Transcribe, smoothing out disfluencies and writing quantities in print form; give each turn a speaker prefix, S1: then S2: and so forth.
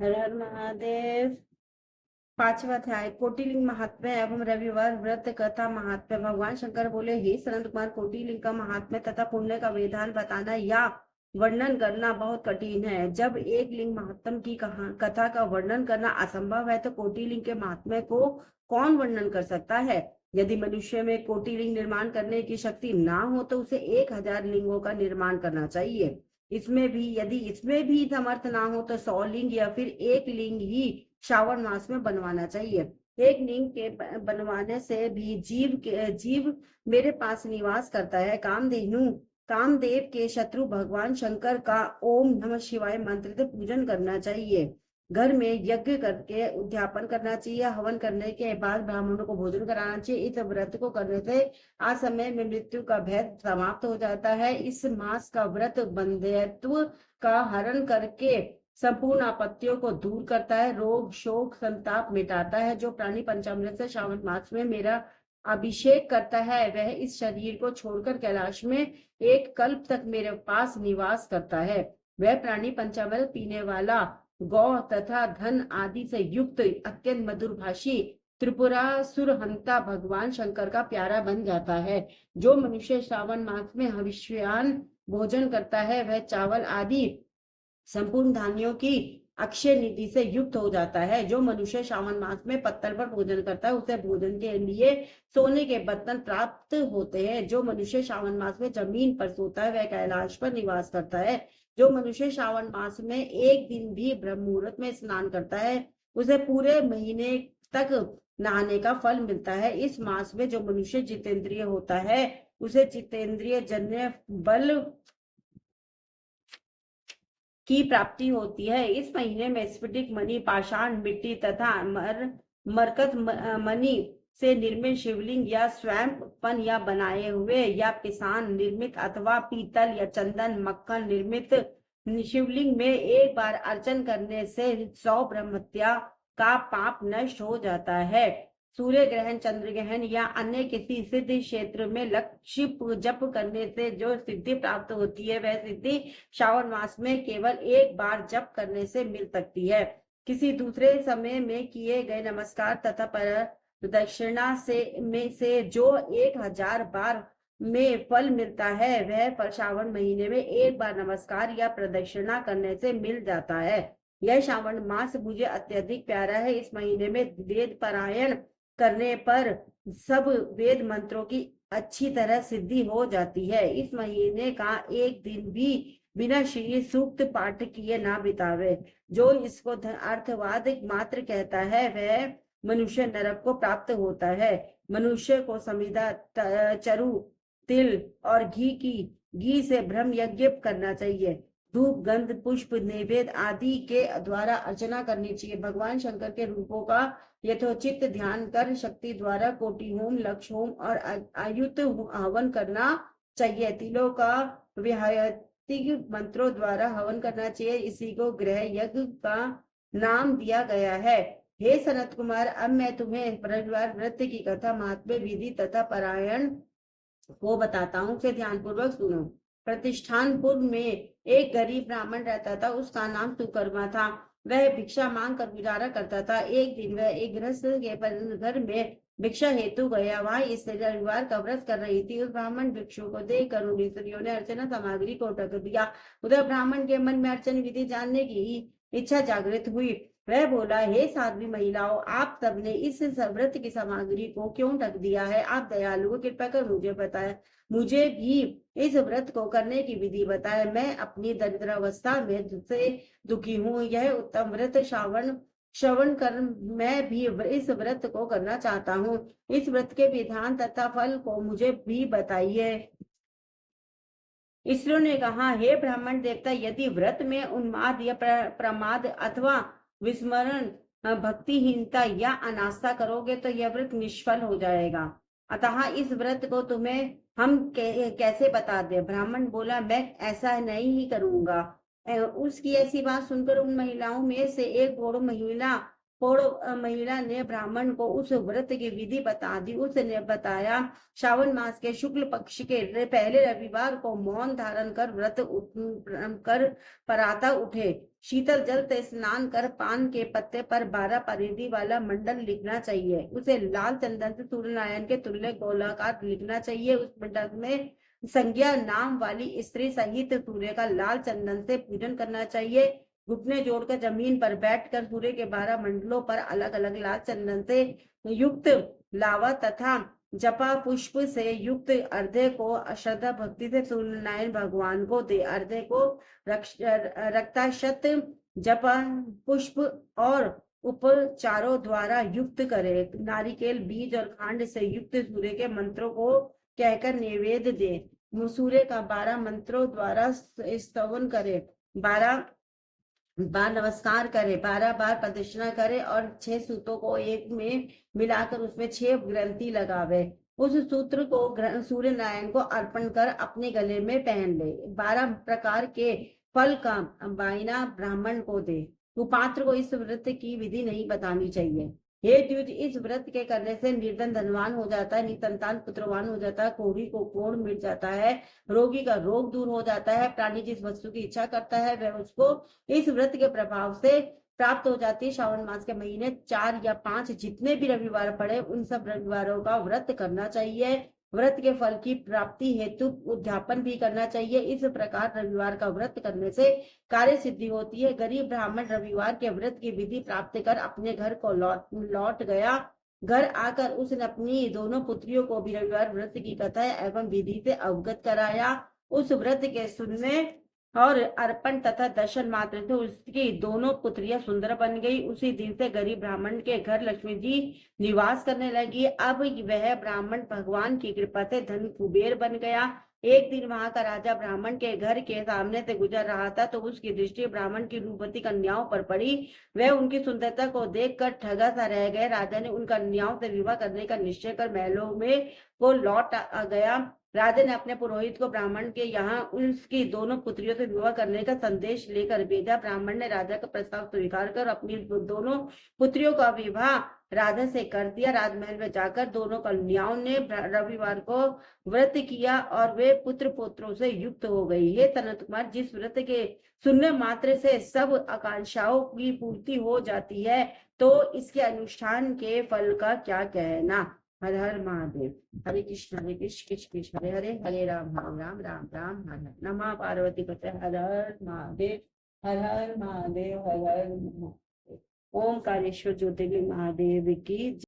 S1: हर हर महादेव। पांचवा अध्याय कोटिलिंग महात्म्य एवं रविवार व्रत कथा महात्म्य। भगवान शंकर बोले, हे सनत कुमार, कोटिलिंग का महात्म्य तथा पुण्य का विधान बताना या वर्णन करना बहुत कठिन है। जब एक लिंग महात्म की कथा का वर्णन करना असंभव है तो कोटिलिंग के महात्म्य को कौन वर्णन कर सकता है। यदि मनुष्य में कोटिलिंग निर्माण करने की शक्ति ना हो तो उसे 1000 लिंगों का निर्माण करना चाहिए। इसमें भी समर्थ ना हो तो 100 लिंग या फिर एक लिंग ही श्रावण मास में बनवाना चाहिए। एक लिंग के बनवाने से भी जीव मेरे पास निवास करता है। कामदेव के शत्रु भगवान शंकर का ओम नमः शिवाय मंत्र से पूजन करना चाहिए। घर में यज्ञ करके उद्यापन करना चाहिए। हवन करने के बाद ब्राह्मणों को भोजन कराना चाहिए। इस व्रत को करने से असमय में मृत्यु का भय समाप्त हो जाता है। इस मास का व्रत बंध्यत्व का हरण करके संपूर्ण आपत्तियों को दूर करता है, रोग शोक संताप मिटाता है। जो प्राणी पंचामृत से श्रावण मास में मेरा अभिषेक करता है वह इस शरीर को छोड़कर कैलाश में एक कल्प तक मेरे पास निवास करता है। वह प्राणी पंचामृत पीने वाला, गौ तथा धन आदि से युक्त, अत्यंत मधुरभाषी त्रिपुरासुरहंता भगवान शंकर का प्यारा बन जाता है। जो मनुष्य श्रावण मास में हविष्यान भोजन करता है वह चावल आदि संपूर्ण धान्यों की अक्षय निधि से युक्त हो जाता है। जो मनुष्य श्रावण मास में पत्थर पर भोजन करता है उसे भोजन के लिए सोने के बर्तन प्राप्त होते हैं। जो मनुष्य श्रावण मास में जमीन पर सोता है वह कैलाश पर निवास करता है। जो मनुष्य श्रावण मास में एक दिन भी ब्रह्म मुहूर्त में स्नान करता है उसे पूरे महीने तक नहाने का फल मिलता है। इस मास में जो मनुष्य जितेंद्रिय होता है उसे जितेंद्रिय जन्य बल की प्राप्ति होती है। इस महीने में स्फटिक मणि, पाषाण मिट्टी तथा मरकत मणि से निर्मित शिवलिंग या स्वयं या बनाए हुए या पिसान निर्मित अथवा पीतल या चंदन मक्खन निर्मित शिवलिंग में एक बार अर्चन करने से 100 ब्रह्मत्या का पाप नष्ट हो जाता है। सूर्य ग्रहण, चंद्र ग्रहण या अन्य किसी सिद्ध क्षेत्र में लक्ष्य जप करने से जो सिद्धि प्राप्त होती है वह सिद्धि श्रावण मास में केवल एक बार जप करने से मिल सकती है। किसी दूसरे समय में किए गए नमस्कार तथा प्रदक्षिणा से जो 1000 बार में फल मिलता है वह पर श्रावण महीने में एक बार नमस्कार या प्रदक्षिणा करने से मिल जाता है। यह श्रावण मास मुझे अत्यधिक प्यारा है। इस महीने में वेद पारायण करने पर सब वेद मंत्रों की अच्छी तरह सिद्धि हो जाती है। इस महीने का एक दिन भी बिना श्री सूक्त पाठ किए ना बितावे। जो इसको अर्थवाद मात्र कहता है वह मनुष्य नरक को प्राप्त होता है। मनुष्य को समिधा, चरु, तिल और घी से ब्रह्म यज्ञ करना चाहिए। धूप, गंध, पुष्प, नैवेद्य आदि के द्वारा अर्चना करनी चाहिए। भगवान शंकर के रूपों का यथोचित ध्यान कर शक्ति द्वारा कोटि होम, लक्ष होम और आयुत हवन करना चाहिए। तिलों का विहायतिक मंत्रों द्वारा हवन करना चाहिए। इसी को ग्रह यज्ञ का नाम दिया गया है। हे सनत कुमार, अब मैं तुम्हें रविवार व्रत की कथा, महात्म्य, विधि तथा पारायण वो बताता हूँ, उसे ध्यानपूर्वक सुनो। प्रतिष्ठानपुर में एक गरीब ब्राह्मण रहता था। उसका नाम सुकर्मा था। वह भिक्षा मांग कर गुजारा करता था। एक दिन वह एक गृहस्थ के घर में भिक्षा हेतु गया। वहां स्त्री रविवार का व्रत कर रही थी। उस ब्राह्मण भिक्षु को देखकर उन स्त्रियों ने अर्चना सामग्री को ढक दिया। उधर ब्राह्मण के मन में अर्चन विधि जानने की इच्छा जागृत हुई। वह बोला, हे साध्वी महिलाओं, आप सबने इस व्रत की सामग्री को क्यों ढक दिया है? आप दयालु हो, कृपा कर मुझे बताएं। मुझे भी इस व्रत को करने की विधि बताए। मैं अपनी दरिद्रावस्था में से दुखी हूँ। यह उत्तम व्रत श्रवण कर मैं भी इस व्रत को करना चाहता हूँ। इस व्रत के विधान तथा फल को मुझे भी बताइए। स्त्रियों ने कहा, हे ब्राह्मण देवता, यदि व्रत में उन्माद या प्रमाद अथवा विस्मरण, भक्तिहीनता या अनास्था करोगे तो यह व्रत निष्फल हो जाएगा। अतः इस व्रत को तुम्हें हम कैसे बता दे? ब्राह्मण बोला, मैं ऐसा नहीं ही करूंगा। उसकी ऐसी बात सुनकर उन महिलाओं में से एक बूढ़ महिला पौड़ महिला ने ब्राह्मण को उस व्रत की विधि बता दी। उसने बताया, श्रावण मास के शुक्ल पक्ष के पहले रविवार को मौन धारण कर व्रत कर पराता उठे, शीतल जल से स्नान कर पान के पत्ते पर 12 परिधि वाला मंडल लिखना चाहिए। उसे लाल चंदन से सूर्य नारायण के तुल्य गोलाकार लिखना चाहिए। उस मंडल में संज्ञा नाम वाली स्त्री सहित सूर्य का लाल चंदन से पूजन करना चाहिए। घुटने जोड़कर जमीन पर बैठकर सूर्य के 12 मंडलों पर अलग अलग लाल चंदन से युक्त लावा तथा जपा पुष्प से युक्त अर्धे को श्रद्धा भक्ति से सूर्य नारायण भगवान को दे। अर्धे को रक्ताशत जपा पुष्प और उपचारों द्वारा युक्त करे। नारिकेल बीज और खांड से युक्त सूर्य के मंत्रों को कहकर नैवेद्य दे। सूर्य का 12 मंत्रों द्वारा स्तवन करे, 12 बार नमस्कार करे, 12 बार प्रदक्षिणा करे और 6 सूतों को एक में मिलाकर उसमें 6 ग्रंथि लगावे। उस सूत्र को सूर्य नारायण को अर्पण कर अपने गले में पहन ले। 12 प्रकार के फल का वायना ब्राह्मण को दे। कुपात्र को इस व्रत की विधि नहीं बतानी चाहिए। हे द्विज, इस व्रत के करने से निर्धन धनवान हो जाता है, निसंतान पुत्रवान हो जाता है, कोढ़ी को कोढ़ मिट जाता है, रोगी का रोग दूर हो जाता है, प्राणी जिस वस्तु की इच्छा करता है वह उसको इस व्रत के प्रभाव से प्राप्त हो जाती है। श्रावण मास के महीने 4 या 5 जितने भी रविवार पड़े उन सब रविवारों का व्रत करना चाहिए। व्रत के फल की प्राप्ति हेतु उद्यापन भी करना चाहिए। इस प्रकार रविवार का व्रत करने से कार्य सिद्धि होती है। गरीब ब्राह्मण रविवार के व्रत की विधि प्राप्त कर अपने घर को लौट गया। घर आकर उसने अपनी दोनों पुत्रियों को भी रविवार व्रत की कथा एवं विधि से अवगत कराया। उस व्रत के सुनने और अर्पण तथा दर्शन मात्र से उसकी दोनों पुत्रियां सुंदर बन गई। उसी दिन से गरीब ब्राह्मण के घर लक्ष्मी जी निवास करने लगी। अब वह ब्राह्मण भगवान की कृपा से धन कुबेर बन गया। एक दिन वहां का राजा ब्राह्मण के घर के सामने से गुजर रहा था तो उसकी दृष्टि ब्राह्मण की रूपवती कन्याओं पर पड़ी। वह उनकी सुंदरता को देखकर ठगा सा रह गए। राजा ने उन कन्याओं से विवाह करने का निश्चय कर महलों में वो लौट आ गया। राजा ने अपने पुरोहित को ब्राह्मण के यहाँ उसकी दोनों पुत्रियों से विवाह करने का संदेश लेकर भेजा। ब्राह्मण ने राजा का प्रस्ताव स्वीकार कर अपनी दोनों पुत्रियों का विवाह राजा से कर दिया। राजमहल में जाकर दोनों कन्याओं ने रविवार को व्रत किया और वे पुत्र पुत्रों से युक्त हो गई। हे सनत कुमार, जिस व्रत के सुनने मात्र से सब आकांक्षाओं की पूर्ति हो जाती है तो इसके अनुष्ठान के फल का क्या कहना। हर हर महादेव। हरे कृष्ण कृष्ण कृष्ण हरे हरे, हरे राम राम राम राम हरे हरे। नमः पार्वती पते। हर हर महादेव, हर हर महादेव, हर हर महादेव। ओम कालेश्वर ज्योतिर्लिंग महादेव की।